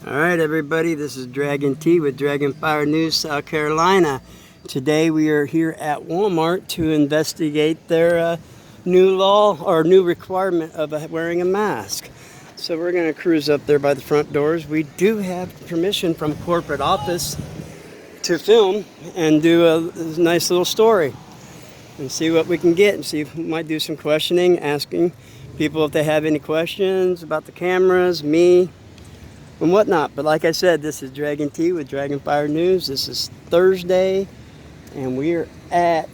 All right, everybody, this is Dragon T with Dragon Fire News, South Carolina. Today we are here at Walmart to investigate their new law or new requirement of wearing a mask. So we're going to cruise up there by the front doors. We do have permission from corporate office to film and do a nice little story and see what we can get and see if we might do some questioning, asking people if they have any questions about the cameras, me, and whatnot. But like I said, this is Dragon T with Dragon Fire News. This is Thursday, and we're at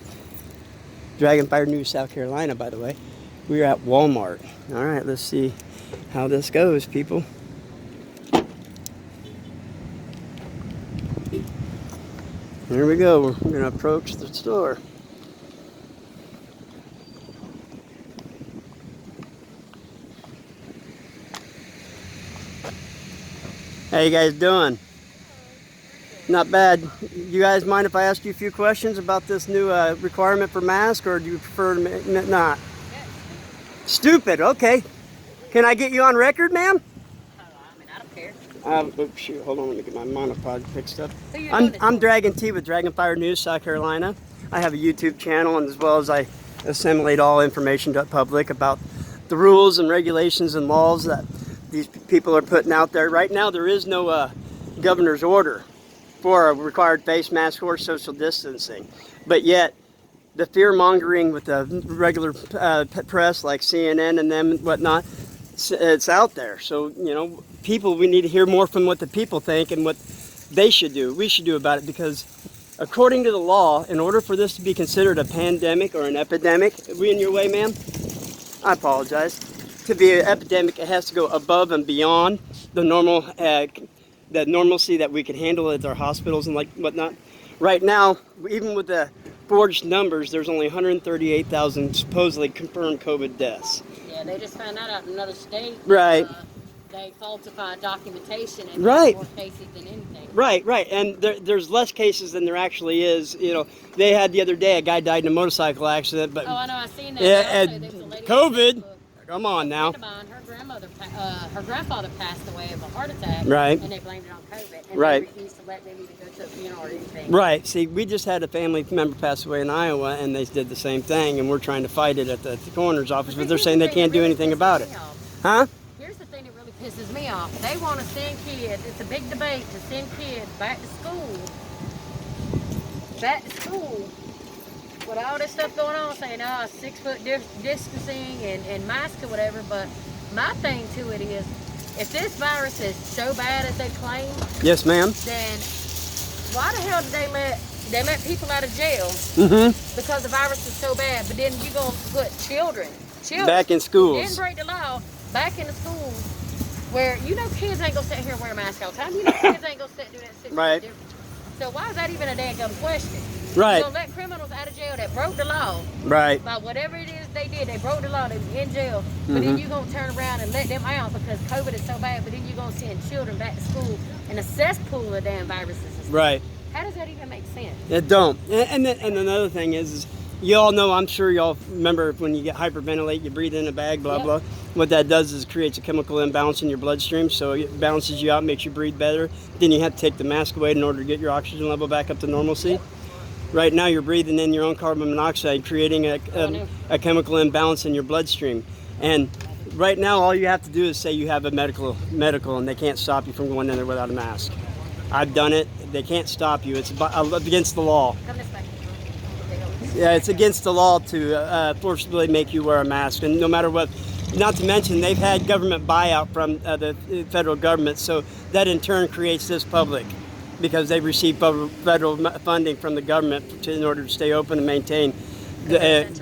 Dragon Fire News, South Carolina, by the way. We're at Walmart. All right, let's see how this goes, people. Here we go. We're going to approach the store. How you guys doing? Not bad. You guys mind if I ask you a few questions about this new requirement for masks, or do you prefer not? Stupid, okay. Can I get you on record, ma'am? I don't care. Oops, shoot, hold on, let me get my monopod fixed up. I'm Dragon T with Dragon Fire News, South Carolina. I have a YouTube channel, and as well as I assimilate all information to the public about the rules and regulations and laws that these people are putting out there. Right now, there is no governor's order for a required face mask or social distancing. But yet, the fear-mongering with the regular press like CNN and them and whatnot, it's out there. So, you know, people, we need to hear more from what the people think and what they should do, we should do about it, because according to the law, in order for this to be considered a pandemic or an epidemic, are we in your way, ma'am? I apologize. To be an epidemic, it has to go above and beyond the normal, the normalcy that we can handle at our hospitals and like whatnot. Right now, even with the forged numbers, there's only 138,000 supposedly confirmed COVID deaths. Yeah, they just found that out in another state. Right. They falsified documentation and right. more cases than anything. Right. And there's less cases than there actually is. You know, they had the other day a guy died in a motorcycle accident, but I know, I seen that. Yeah, and COVID. Come on now. Her grandfather passed away of a heart attack. Right. And they blamed it on COVID. And right. They refused to let them even go to a funeral or anything. Right. See, we just had a family member pass away in Iowa, and they did the same thing, and we're trying to fight it at the coroner's office, but they're saying they can't do anything about it. Huh? Here's the thing that really pisses me off. They want to send kids, it's a big debate to send kids back to school. With all this stuff going on, saying 6 foot distancing and masks or whatever, but my thing to it is, if this virus is so bad as they claim, yes, ma'am, then why the hell did they let people out of jail because the virus is so bad? But then you gonna put children back in schools, didn't break the law, back in the schools, where you know kids ain't gonna sit here and wear a mask all the time. You know kids ain't gonna sit and do that shit. Right. So why is that even a damn question? Right. You gonna let criminals out of jail that broke the law. Right. By whatever it is they did, they broke the law, they was in jail. But then you gonna turn around and let them out because COVID is so bad, but then you gonna send children back to school in a cesspool of damn viruses and stuff. Right. How does that even make sense? It don't. And another thing is you all know, I'm sure y'all remember when you get hyperventilate, you breathe in a bag, blah, blah. What that does is creates a chemical imbalance in your bloodstream, so it balances you out, makes you breathe better. Then you have to take the mask away in order to get your oxygen level back up to normalcy. Right now you're breathing in your own carbon monoxide, creating a chemical imbalance in your bloodstream. And right now all you have to do is say you have a medical, and they can't stop you from going in there without a mask. I've done it. They can't stop you. It's against the law. Yeah, it's against the law to forcibly make you wear a mask, and no matter what. Not to mention, they've had government buyout from the federal government, so that in turn creates this public, because they receive federal funding from the government in order to stay open and maintain. Because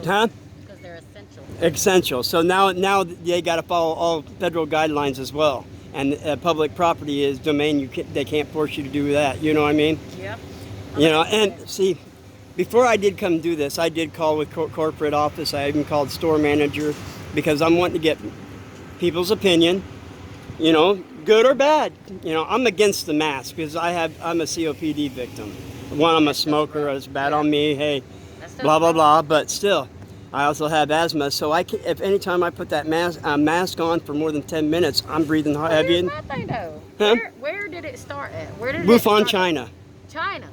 they're essential. Essential. So now they got to follow all federal guidelines as well. And public property is domain. They can't force you to do that. You know what I mean? Yep. You know, and see, before I did come do this, I did call with corporate office. I even called store manager, because I'm wanting to get people's opinion, you know, good or bad. You know, I'm against the mask because I'm a COPD victim. One, I'm a smoker, it's bad on me, hey, blah, blah, blah. But still, I also have asthma, so I can, if anytime I put that mask on for more than 10 minutes, I'm breathing heavy. Here's my thing though. Huh? Where did it start at? Where did it Wuhan, start China. China.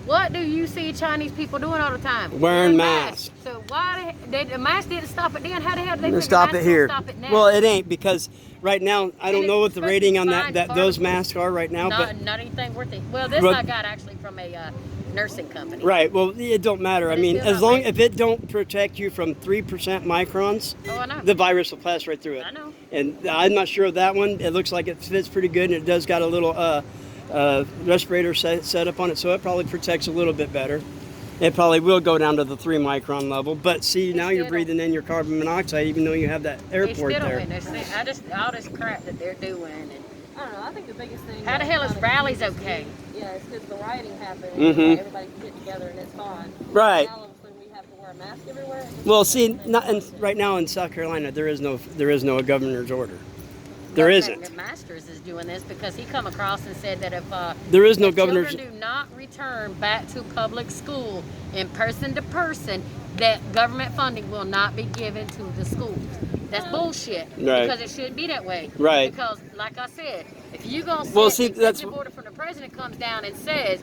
What do you see Chinese people doing all the time? Wearing masks. So why the mask didn't stop it then? How the hell did they Stop it here? Stop it now? Well, it ain't, because right now I don't know what the rating on Fine those masks are right now, not anything worth it. Well, this I got actually from a nursing company. right. Well, it don't matter. I But it's mean, still as not long rated. if it don't protect you from 3% microns, Oh, I know. the virus will pass right through it. I know. And I'm not sure of that one. It looks like it fits pretty good, and it does got a little respirator set up on it, so it probably protects a little bit better. It probably will go down to the 3 micron level, but see, now you're breathing in your carbon monoxide, even though you have that airport there. I just all this crap that they're doing. And I don't know. I think the biggest thing. how the hell is rallies okay? Yeah, it's because the rioting happened. Mhm. Everybody can get together and it's fine. Right. Now all of a sudden we have to wear a mask everywhere. Well, see, right now in South Carolina, there is no governor's order. There isn't. The Masters is doing this because he come across and said that if There is no if governor's. children do not return back to public school in person to person, that government funding will not be given to the schools. That's bullshit. Right. Because it should be that way. Right. Because, like I said, if you gonna sit, Well, see, the that's- executive order from the president comes down and says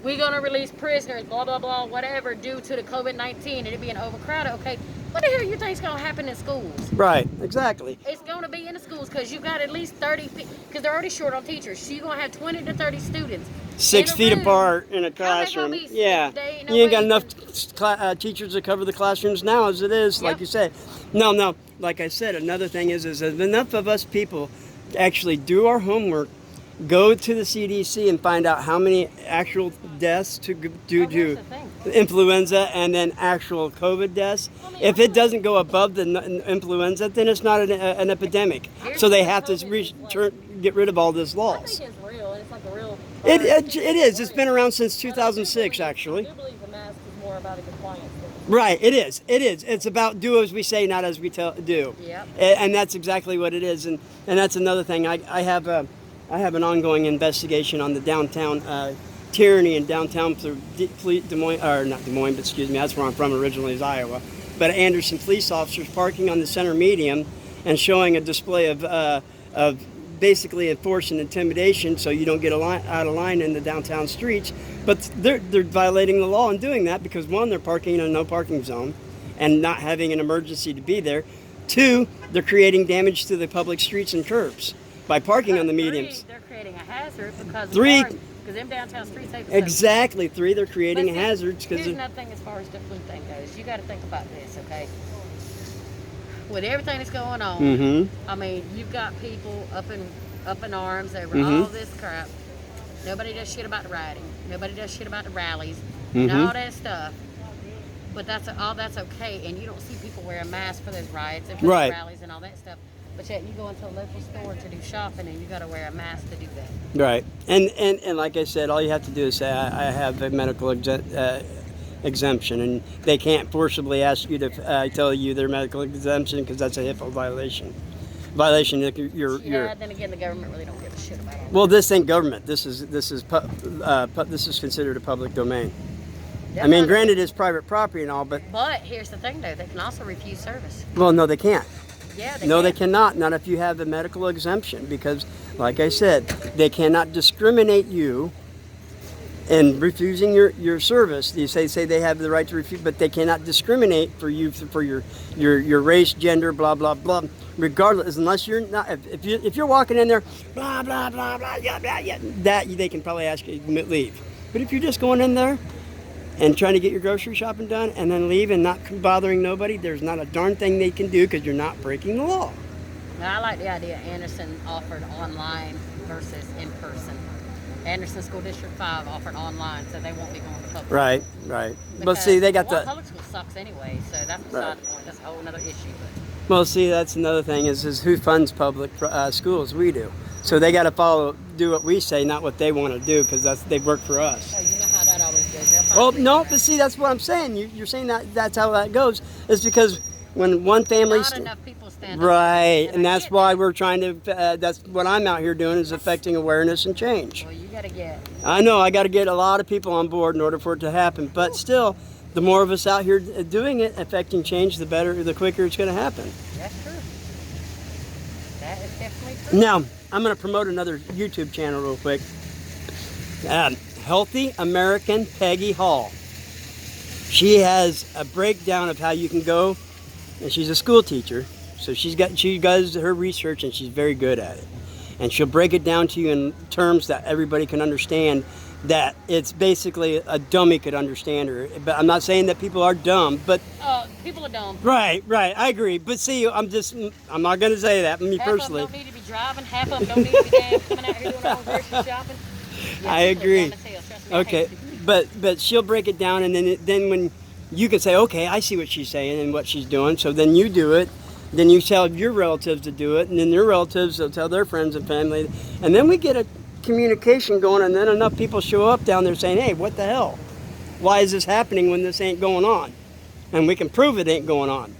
we're gonna release prisoners, blah blah blah, whatever, due to the COVID-19 and it being overcrowded. Okay, what the hell you think's gonna happen in schools? Right. Exactly. It's going to be in the schools because you got at least 30, because they're already short on teachers. So you're going to have 20 to 30 students. 6 in a feet room. apart in a How they gonna classroom. be- Yeah. they ain't You ain't got no way enough teachers to cover the classrooms now as it is, like Yep. you said. No. Like I said, another thing is if enough of us people actually do our homework, go to the CDC and find out how many actual deaths due Well, to here's the thing. influenza and then actual COVID deaths. If it doesn't go above the influenza, then it's not an epidemic. So they have to get rid of all these I laws. think it's real and it's like a real. It is. It's been around since 2006, I actually. do believe the mask is more about a compliance thing. Right, it is. It is. It's about do as we say, not as we do. Yep. And that's exactly what it is. And that's another thing. I have an ongoing investigation on the downtown tyranny in downtown through Des Moines, or not Des Moines, but excuse me, that's where I'm from originally, is Iowa. But Anderson police officers parking on the center median and showing a display of basically force and intimidation, so you don't get out of line in the downtown streets. But they're violating the law in doing that because, one, they're parking in a no parking zone and not having an emergency to be there. Two, they're creating damage to the public streets and curbs by parking on the medians. They're creating a hazard because Three- because them downtown streets ain't Exactly. Three, they're creating But see, hazards because here's another thing as far as the flu thing goes. You got to think about this, okay? With everything that's going on, Mm-hmm. I mean, you've got people up in arms over Mhm. all this crap. Nobody does shit about the rioting. Nobody does shit about the rallies Mhm. and all that stuff. But all that's okay, and you don't see people wearing masks for those riots and for Right. those rallies and all that stuff. But yet you go into a local store to do shopping and you got to wear a mask to do that. Right. And like I said, all you have to do is say, I have a medical exemption, and they can't forcibly ask you to tell you their medical exemption because that's a HIPAA violation. Yeah, then again, the government really don't give a shit about it. Well, this ain't government. This is considered a public domain. I mean, granted, it's private property and all, but But here's the thing, though. They can also refuse service. well, no, they can't. Yeah, No, they can. cannot. Not if you have a medical exemption, because, like I said, they cannot discriminate you in refusing your service. You say they have the right to refuse, but they cannot discriminate for you for your race, gender, blah blah blah. Regardless, unless you're not, if you're walking in there, blah blah blah blah, yeah, blah, yeah, that they can probably ask you to leave. But if you're just going in there and trying to get your grocery shopping done and then leave and not bothering nobody, there's not a darn thing they can do because you're not breaking the law. Now, I like the idea Anderson offered online versus in person. Anderson School District 5 offered online, so they won't be going to public. Right, right. But Because, see, they got well, the. public school sucks anyway, so that's beside Right. the point. That's a whole other issue. But Well, see, that's another thing is who funds public schools? We do. So they got to do what we say, not what they want to do, because they work for us. oh, you know how that always goes. They'll find Well, reason, no, right? but see, that's what I'm saying. You're saying that's how that goes. It's because when one family. Not enough people stand up. Right, and I that's get why that. we're trying to. That's what I'm out here doing is affecting awareness and change. Well, you got to get. I know I got to get a lot of people on board in order for it to happen, but still, the more of us out here doing it, affecting change, the better, the quicker it's going to happen. That's true. That is definitely true. Now, I'm going to promote another YouTube channel real quick. Healthy American Peggy Hall. She has a breakdown of how you can go, and she's a school teacher, so she does her research and she's very good at it. And she'll break it down to you in terms that everybody can understand, that it's basically a dummy could understand her. But I'm not saying that people are dumb, but People are dumb. right, I agree. But see, I'm not going to say that, me Half personally. of them don't need to be driving. Half of them don't need to be damn coming out here doing their own grocery shopping. Yeah, I people are agree. dumb as hell, trust me, I Okay, hate stupid but she'll break it down, and then when you can say, okay, I see what she's saying and what she's doing, so then you do it, then you tell your relatives to do it, and then your relatives will tell their friends and family, and then we get a communication going, and then enough people show up down there saying, hey, what the hell? Why is this happening when this ain't going on? And we can prove it ain't going on.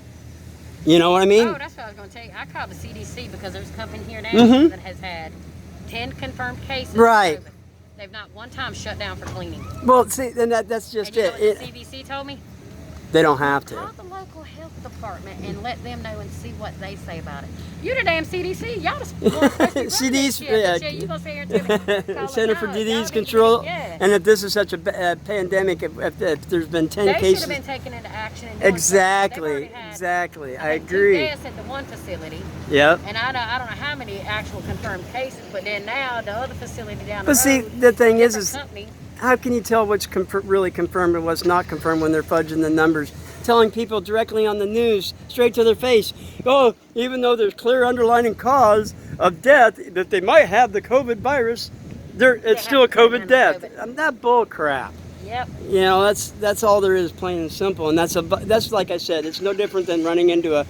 You know what I mean? Oh, that's what I was going to tell you. I called the CDC because there's a company here now Mhm. that has had 10 confirmed cases. of Right. COVID. They've not one time shut down for cleaning. Well, see, then that's just And you know it. what the CDC told me? They don't have to. Call the local health department and let them know and see what they say about it. You the damn CDC. Y'all just CD's, yeah. You gonna sit here and tell me, call Center it, for no, Disease y'all need to Control. be- yeah. And if this is such a pandemic, if there's been 10 They should cases. have been taken into action. And doing something. They've already Exactly, had, exactly. I think, 2 agree. deaths at the one facility. Yep. And I don't know how many actual confirmed cases, but then now the other facility down the But see, road, the thing is different company, how can you tell what's really confirmed and what's not confirmed when they're fudging the numbers? Telling people directly on the news, straight to their face, oh, even though there's clear underlying cause of death, that they might have the COVID virus, it's still a COVID death. That bull crap. Yep. You know, that's all there is, plain and simple. And that's like I said, it's no different than running into a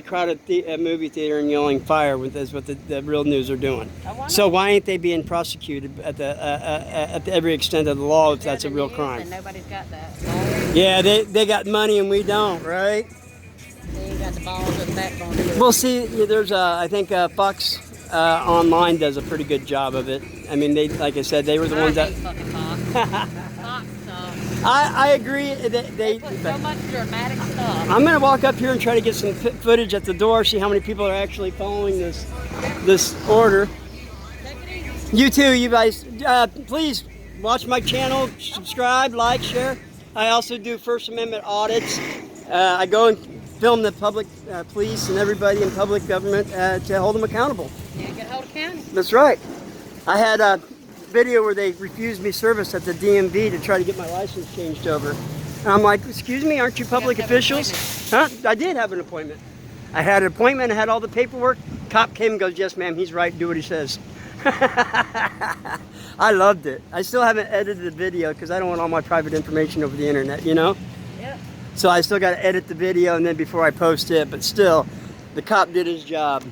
crowded movie theater and yelling fire. Is what the real news are doing. So why ain't they being prosecuted at every extent of the law if that's a real crime? And nobody's got that. Yeah, they got money and we don't, right? They ain't got the balls or the backbone to do it. Well, see, there's I think Fox Online does a pretty good job of it. I mean, like I said, they were the ones I that. hate fucking Fox. Fox sucks. I agree. They put so much dramatic stuff. I'm gonna walk up here and try to get some footage at the door, see how many people are actually following this order. Take it easy. You too, you guys. Please watch my channel, subscribe, like, share. I also do First Amendment audits. I go and film the public police and everybody in public government to hold them accountable. Can't get hold of county. That's right. I had a video where they refused me service at the DMV to try to get my license changed over. And I'm like, excuse me, aren't you public You have to have an officials? Huh? I did have an appointment. I had an appointment, I had all the paperwork. Cop came and goes, yes ma'am, he's right, do what he says. I loved it. I still haven't edited the video because I don't want all my private information over the internet, you know? Yep. So I still got to edit the video and then before I post it, but still, the cop did his job.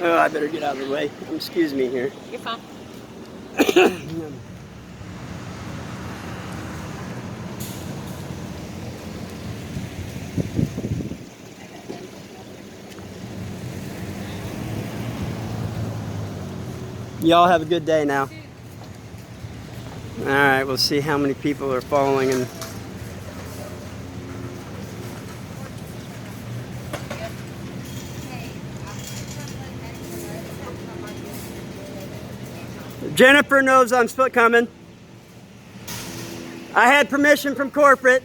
Oh, I better get out of the way. Excuse me here. You're fine. Y'all have a good day now. All right, we'll see how many people are following and Jennifer knows I'm still coming. I had permission from corporate.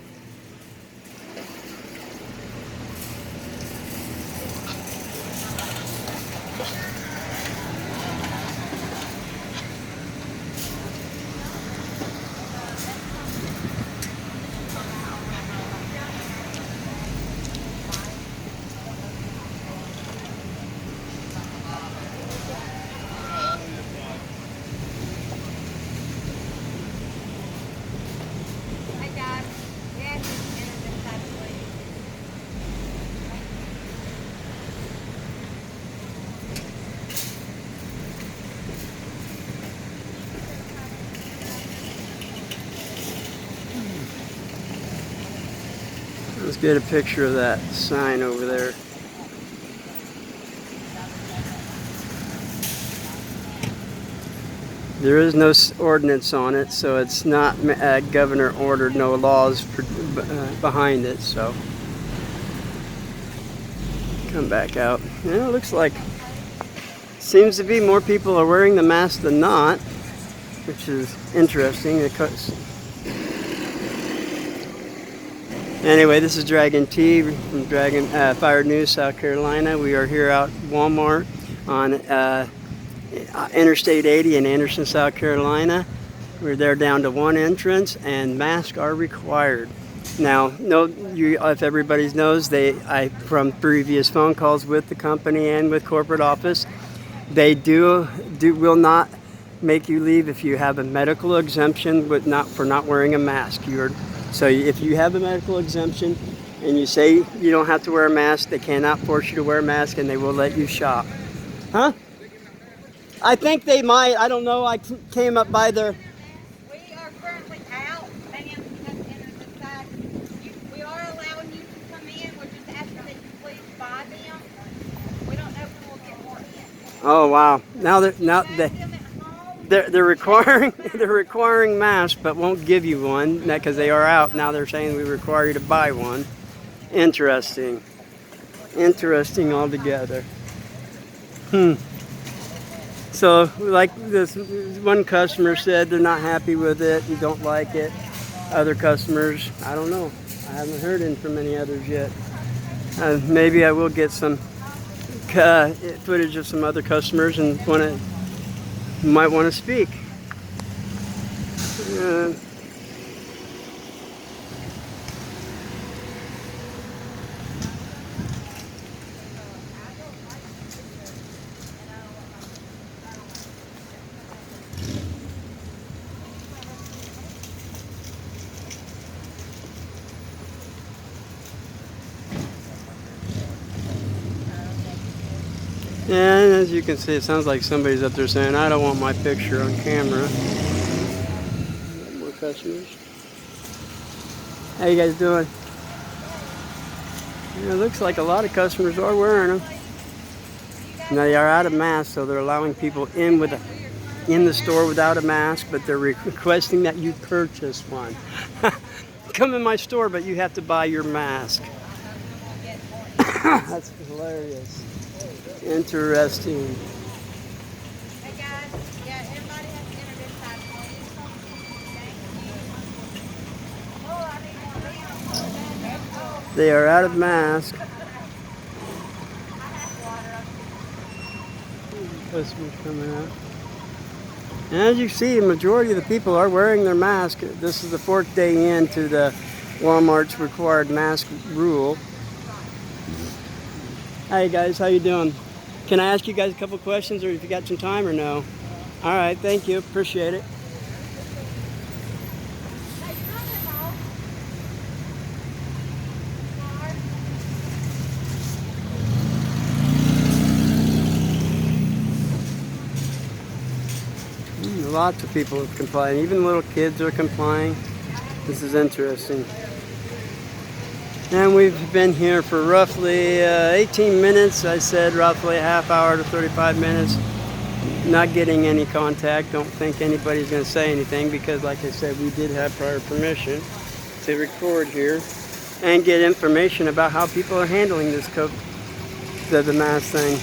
Let's get a picture of that sign over there. There is no ordinance on it, so it's not governor ordered, no laws behind it, so. Come back out. Yeah, it looks like, seems to be more people are wearing the mask than not, which is interesting. Anyway, this is Dragon T from Dragon Fire News, South Carolina. We are here out Walmart on Interstate 80 in Anderson, South Carolina. We're there down to one entrance, and masks are required. Now, if everybody knows, from previous phone calls with the company and with corporate office, they will not make you leave if you have a medical exemption, but for not wearing a mask. So if you have a medical exemption and you say you don't have to wear a mask, they cannot force you to wear a mask, and they will let you shop. Huh? I think they might. I don't know. I came up by their. We are currently out. Ma'am, you have to enter the side. We are allowing you to come in. We're just asking that you please buy them. We don't know when we'll get more in. Oh wow! Now Have them at home. they're requiring masks, but won't give you one because they are out. Now they're saying we require you to buy one. Interesting altogether. So, like this one customer said, they're not happy with it, you don't like it. Other customers, I don't know. I haven't heard in from any others yet. Maybe I will get some footage of some other customers and might want to speak. And as you can see, it sounds like somebody's up there saying, I don't want my picture on camera. More customers. How you guys doing? Yeah, it looks like a lot of customers are wearing them. Now they are out of masks, so they're allowing people in the store without a mask, but they're requesting that you purchase one. Come in my store, but you have to buy your mask. That's hilarious. Interesting. Hey guys, yeah, everybody has to enter this side, please. Thank you. They are out of mask. Customers coming out. And as you see, the majority of the people are wearing their mask. This is the 4th day into the Walmart's required mask rule. Hey guys, how you doing? Can I ask you guys a couple questions, or if you got some time or no? All right, thank you, appreciate it. Lots of people have complied, even little kids are complying. This is interesting. And we've been here for roughly 18 minutes. I said roughly a half hour to 35 minutes. Not getting any contact. Don't think anybody's going to say anything because, like I said, we did have prior permission to record here and get information about how people are handling this the mask thing.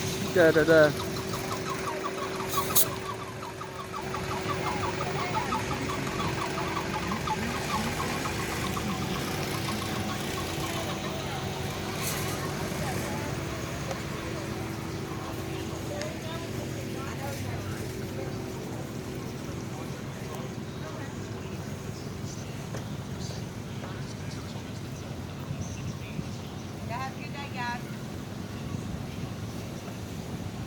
Have a good day, guys.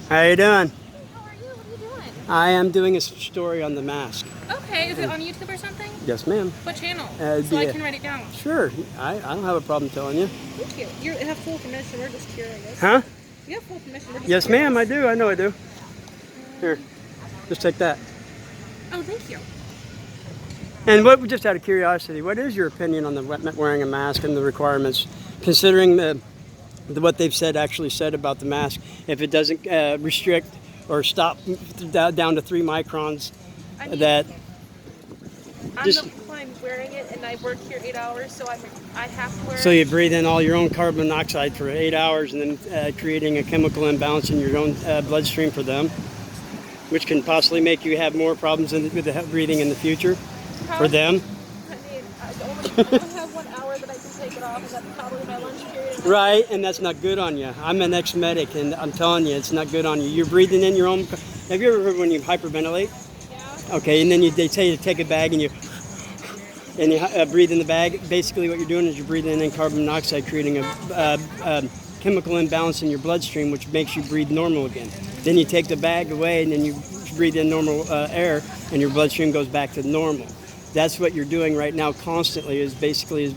How you doing? How are you? What are you doing? I am doing a story on the mask. Okay, is it on YouTube or something? Yes, ma'am. What channel? So I can write it down. Sure. I don't have a problem telling you. Thank you. You have full permission. We're just curious. Huh? You have full permission. We're just Yes, curious. ma'am, I do. I know I do. Here. Just take that. Oh, thank you. And just out of curiosity, what is your opinion on the wearing a mask and the requirements, considering what they've actually said about the mask? If it doesn't restrict or stop down to 3 microns I mean, that I'm just- the I'm wearing it, and I work here 8 hours, so I have to wear so it. you breathe in all your own carbon monoxide for 8 hours and then creating a chemical imbalance in your own bloodstream for them, which can possibly make you have more problems with the breathing in the future for them. I mean, I only have 1 hour that I can take it off, and that's probably my lunch period. And Right, and that's not good on you. I'm an ex-medic, and I'm telling you, it's not good on you. You're breathing in your own. Have you ever heard when you hyperventilate? Yeah. Okay, and then they tell you to take a bag and you breathe in the bag. Basically, what you're doing is you're breathing in carbon monoxide, creating a chemical imbalance in your bloodstream, which makes you breathe normal again. Then you take the bag away, and then you breathe in normal air, and your bloodstream goes back to normal. That's what you're doing right now constantly. Is basically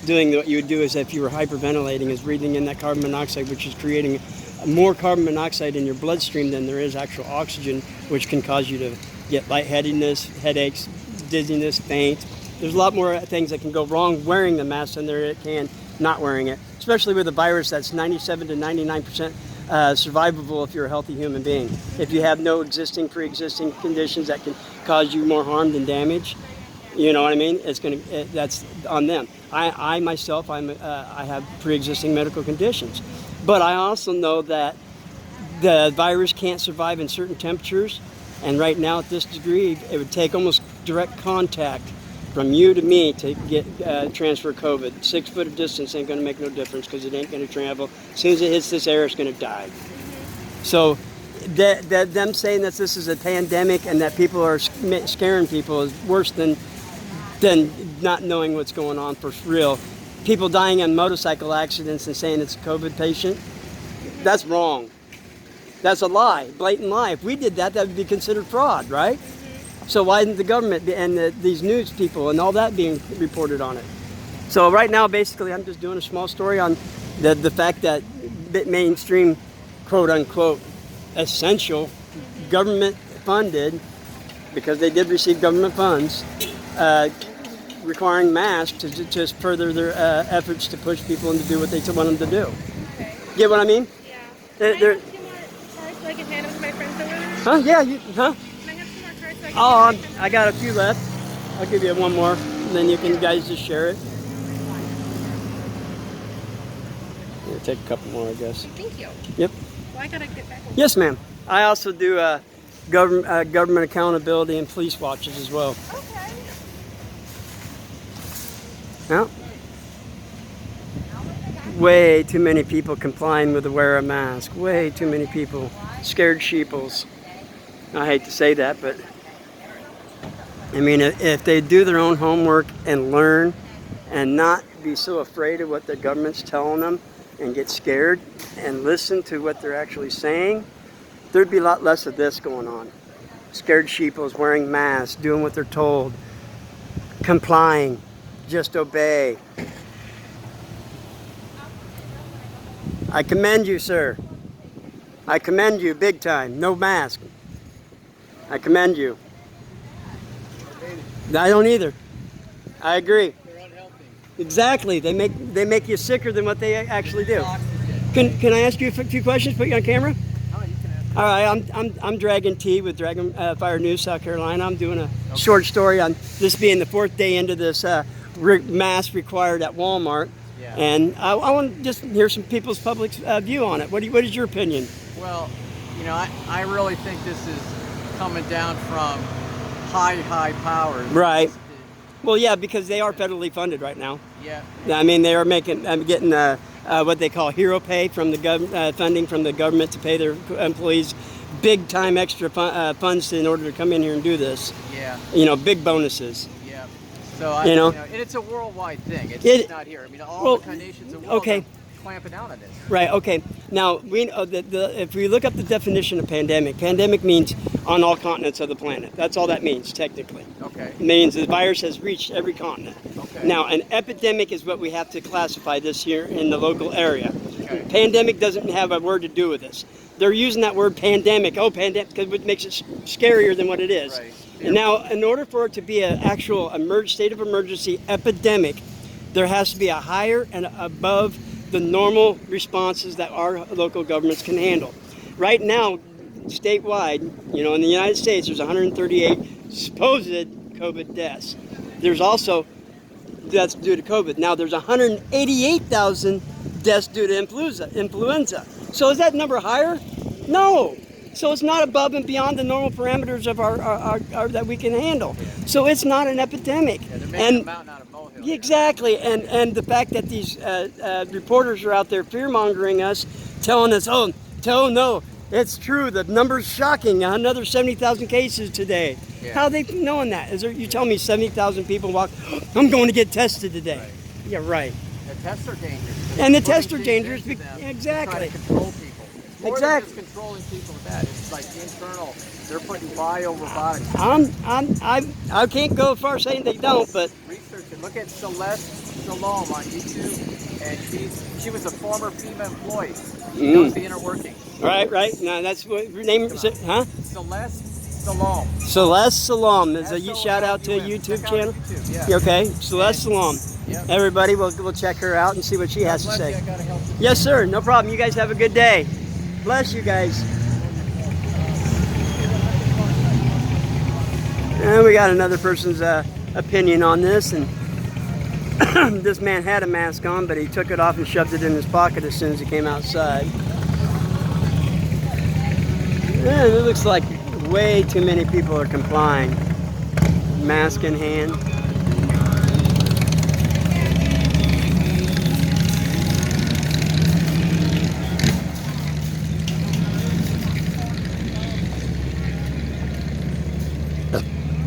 doing what you would do as if you were hyperventilating, is breathing in that carbon monoxide, which is creating more carbon monoxide in your bloodstream than there is actual oxygen, which can cause you to get lightheadedness, headaches, dizziness, faint. There's a lot more things that can go wrong wearing the mask than there can not wearing it, especially with a virus that's 97 to 99% survivable if you're a healthy human being. If you have no pre-existing conditions that can cause you more harm than damage, you know what I mean? That's on them. I myself, I have pre-existing medical conditions, but I also know that the virus can't survive in certain temperatures. And right now, at this degree, it would take almost direct contact from you to me to get transfer COVID. 6 foot of distance ain't going to make no difference because it ain't going to travel. As soon as it hits this air, it's going to die. So them saying that this is a pandemic and that people are scaring people is worse than not knowing what's going on for real. People dying in motorcycle accidents and saying it's a COVID patient, that's wrong. That's a lie, blatant lie. If we did that, that would be considered fraud, right? So why isn't the government and these news people and all that being reported on it? So right now, basically, I'm just doing a small story on the fact that mainstream, quote unquote, essential, government funded, because they did receive government funds, requiring masks to just further their efforts to push people and to do what they want them to do. Okay. Get what I mean? Yeah. They're- Can I have 2 more cards so I can hand them to my friends over there? Huh? Yeah. Huh? Can I have 2 more cards so I can Oh, hand them to my friends? I got a few left. I'll give you one more, and then you can guys just share it. We'll take a couple more, I guess. Thank you. Yep. Well, I gotta get back. Yes, ma'am. I also do government accountability and police watches as well. Okay. Yeah. Way too many people complying with the wear a mask. Way too many people. Scared sheeples. I hate to say that, but I mean, if they do their own homework and learn and not be so afraid of what the government's telling them and get scared and listen to what they're actually saying, there'd be a lot less of this going on. Scared sheeples wearing masks, doing what they're told, complying, just obey. I commend you, sir. I commend you big time. No mask. I commend you. I don't either. I agree. They're unhealthy. Exactly. They make you sicker than what they actually do. Can I ask you a few questions? Put you on camera. Oh, you can ask. All right. I'm Dragon T with Dragon Fire News, South Carolina. I'm doing a short story on this being the 4th day into this mask required at Walmart. Yeah. And I want to just hear some people's public view on it. What is your opinion? Well, I really think this is coming down from high powers. Right. Well, yeah, because they are federally funded right now. Yeah. I mean, they are getting what they call hero pay from the funding from the government to pay their employees big time extra funds in order to come in here and do this. Yeah. Big bonuses. Yeah. So and it's a worldwide thing. It's just not here. I mean, all the nations of the world are clamping down on this. Right. Okay. Now we know that if we look up the definition of pandemic, pandemic means on all continents of the planet. That's all that means technically. Okay. It means the virus has reached every continent. Okay. Now, an epidemic is what we have to classify this here in the local area. Okay. Pandemic doesn't have a word to do with this. They're using that word pandemic. Oh, pandemic, because it makes it scarier than what it is. Right. And now, in order for it to be an actual state of emergency epidemic, there has to be a higher and above the normal responses that our local governments can handle. Right now, statewide, you know, in the United States, there's 138 supposed COVID deaths. There's also deaths due to COVID. Now there's 188,000 deaths due to influenza. So is that number higher? No. So it's not above and beyond the normal parameters of our that we can handle. So it's not an epidemic. Yeah, they're making a mountain out of molehill. Exactly, and the fact that these reporters are out there fear-mongering us, telling us, oh no, it's true, the number's shocking, another 70,000 cases today. Yeah. How are they knowing that? Is there, you tell me 70,000 people walk, I'm going to get tested today. Right. Yeah, right. The tests are dangerous. And the Putting tests are things dangerous, into them to exactly. try to control people. It's more Exactly. than just controlling people with that. It's like internal. They're putting bio-robotics. I can't go far saying they don't, but Research it. Look at Celeste Salom on YouTube, and she was a former FEMA employee. She knows the inner working. right. No, that's what her name is, huh? Celeste Salom. Celeste Salam is a shout out to a S-O-L-U-M. YouTube Check out channel. YouTube, yeah. Okay, Celeste Salam. Yep. Everybody, we'll check her out and see what she has to Bless you, say. I gotta help you. Yes, sir. No problem. You guys have a good day. Bless you guys. And we got another person's opinion on this, and this man had a mask on, but he took it off and shoved it in his pocket as soon as he came outside. And it looks like way too many people are complying. Mask in hand.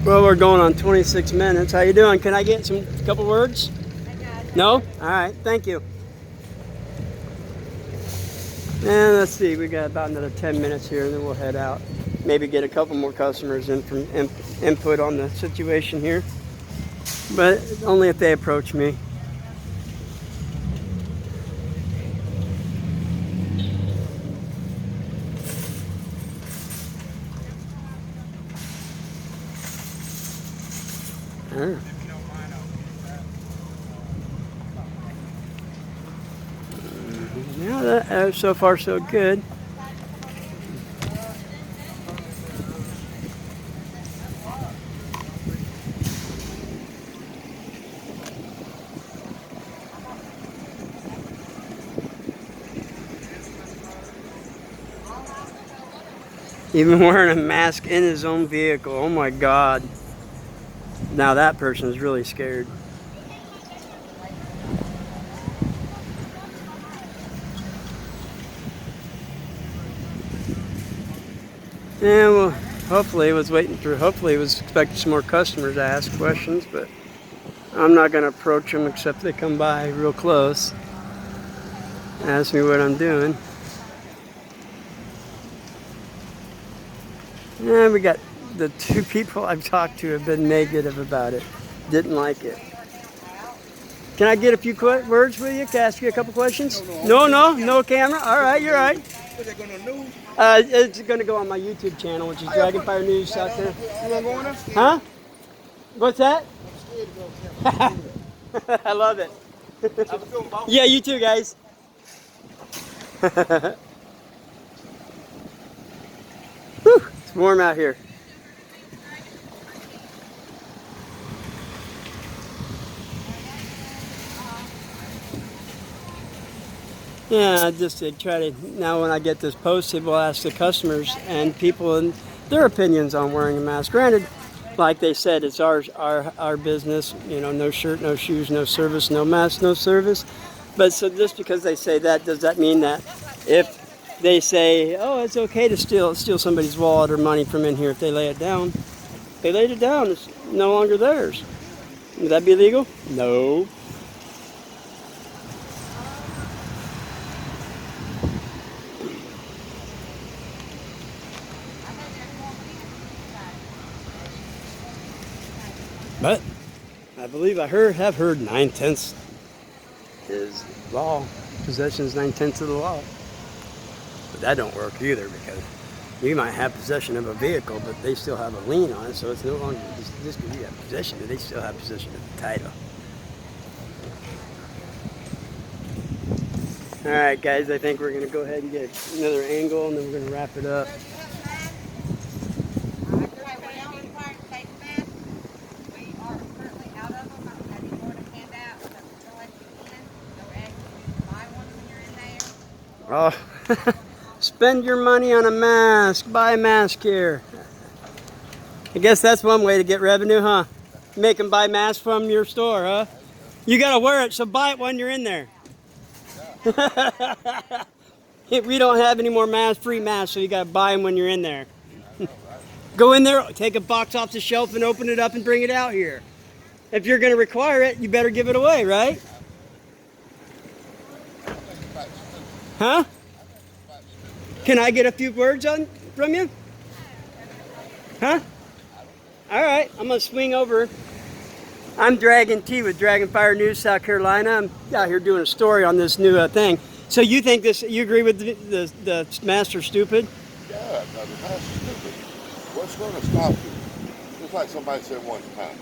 Well, we're going on 26 minutes. How you doing? Can I get a couple words? No? All right. Thank you. And let's see. We got about another 10 minutes here, and then we'll head out. Maybe get a couple more customers in from input on the situation here, but only if they approach me. Oh. Yeah, so far so good. Even wearing a mask in his own vehicle. Oh my God. Now that person is really scared. Yeah, well, hopefully he was expecting some more customers to ask questions, but I'm not going to approach them except they come by real close, ask me what I'm doing. Yeah, we got the two people I've talked to have been negative about it. Didn't like it. Can I get a few words with you? Can I ask you a couple questions? No camera? All right, you're right. Is it going to news? It's going to go on my YouTube channel, which is Dragonfire News South Carolina. You want to go on there? Huh? What's that? I'm scared to go. I love it. I was doing both. Yeah, you too, guys. Whew, it's warm out here. Yeah, I just try to, now when I get this posted, we'll ask the customers and people and their opinions on wearing a mask. Granted, like they said, it's our business, you know, no shirt, no shoes, no service, no mask, no service. But so just because they say that, does that mean that if they say, oh, it's okay to steal somebody's wallet or money from in here if they lay it down? They laid it down, it's no longer theirs. Would that be illegal? No. But I believe have heard 9/10 is law. Possession is 9/10 of the law. But that don't work either, because you might have possession of a vehicle, but they still have a lien on it, so it's no longer just because you have possession, but they still have possession of the title. All right, guys, I think we're going to go ahead and get another angle, and then we're going to wrap it up. Oh, spend your money on a mask. Buy a mask here. I guess that's one way to get revenue, huh? Make them buy masks from your store, huh? You gotta wear it, so buy it when you're in there. We don't have any more free masks, so you gotta buy them when you're in there. Go in there, take a box off the shelf and open it up and bring it out here. If you're gonna require it, you better give it away, right? Huh? Can I get a few words from you? Huh? All right, I'm gonna swing over. I'm Dragon T with Dragon Fire News, South Carolina. I'm out here doing a story on this new thing. So you think this? You agree with the masks are stupid? Yeah, no, the mask is stupid. What's going to stop you? Just like somebody said one time,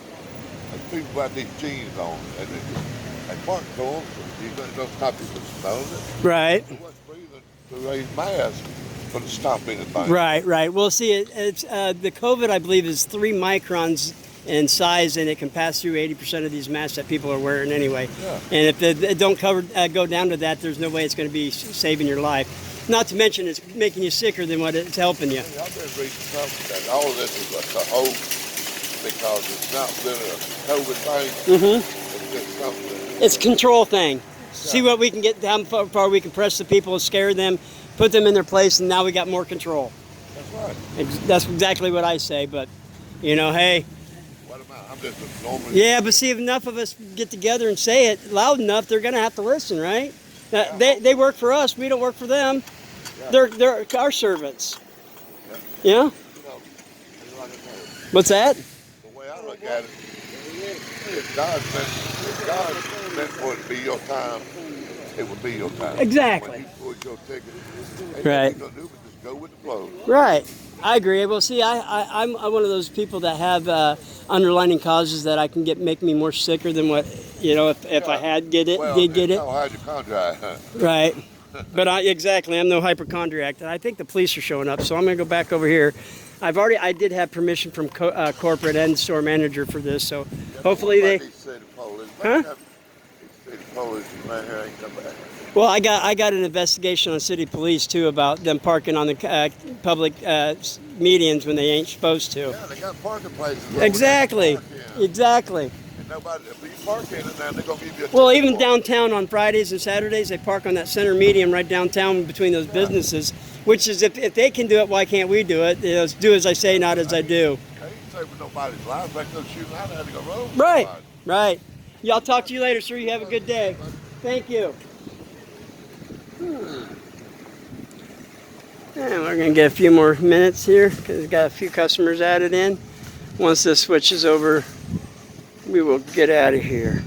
people got these jeans on and they park to them, so you're going to stop you from smelling it. Right. What's breathing through a mask going to stop anything? Right, right. Well, see, it's the COVID, I believe, is 3 microns in size, and it can pass through 80% of these masks that people are wearing anyway. Yeah. And if it don't go down to that, there's no way it's going to be saving your life. Not to mention, it's making you sicker than what it's helping you. I've been reading something that all of this is like a hoax because it's not really a COVID thing. Mm-hmm. It's just something. It's a control thing. See what we can get, how far we can press the people, scare them, put them in their place, and now we got more control. That's right. That's exactly what I say, but, you know, hey. What am I? I'm just a normal. Yeah, but see, if enough of us get together and say it loud enough, they're going to have to listen, right? They work for us. We don't work for them. Yeah. They're our servants. Yeah. Yeah? You know, like I said, What's that? the way I look at it, if God meant for it to be your time, it would be your time. Exactly. When He pulled your ticket, ain't Right. nothing you gonna do but just go with the flow. Right. I agree. Well, see, I'm one of those people that have underlying causes that I can make me more sicker than what, you know, if I had did get it. How hard your contract, huh? Right. But exactly, I'm no hypochondriac. And I think the police are showing up, so I'm going to go back over here. I did have permission from corporate and store manager for this, so hopefully they. Huh? City police man here ain't come back. Well, I got an investigation on city police too about them parking on the public medians when they ain't supposed to. Yeah, they got parking places. over Exactly. there to park in. Exactly. And nobody, if you park in it, then they're gonna give you a Well, ticket even for it. downtown on Fridays and Saturdays, they park on that center median right downtown between those businesses. Which is, if they can do it, why can't we do it? You know, do as I say, not as I do. They ain't saving nobody's life. Like those shooting out, had to go roll. Right. Right. Y'all talk to you later, sir. You have a good day. Thank you. And we're going to get a few more minutes here because we've got a few customers added in. Once this switches over, we will get out of here.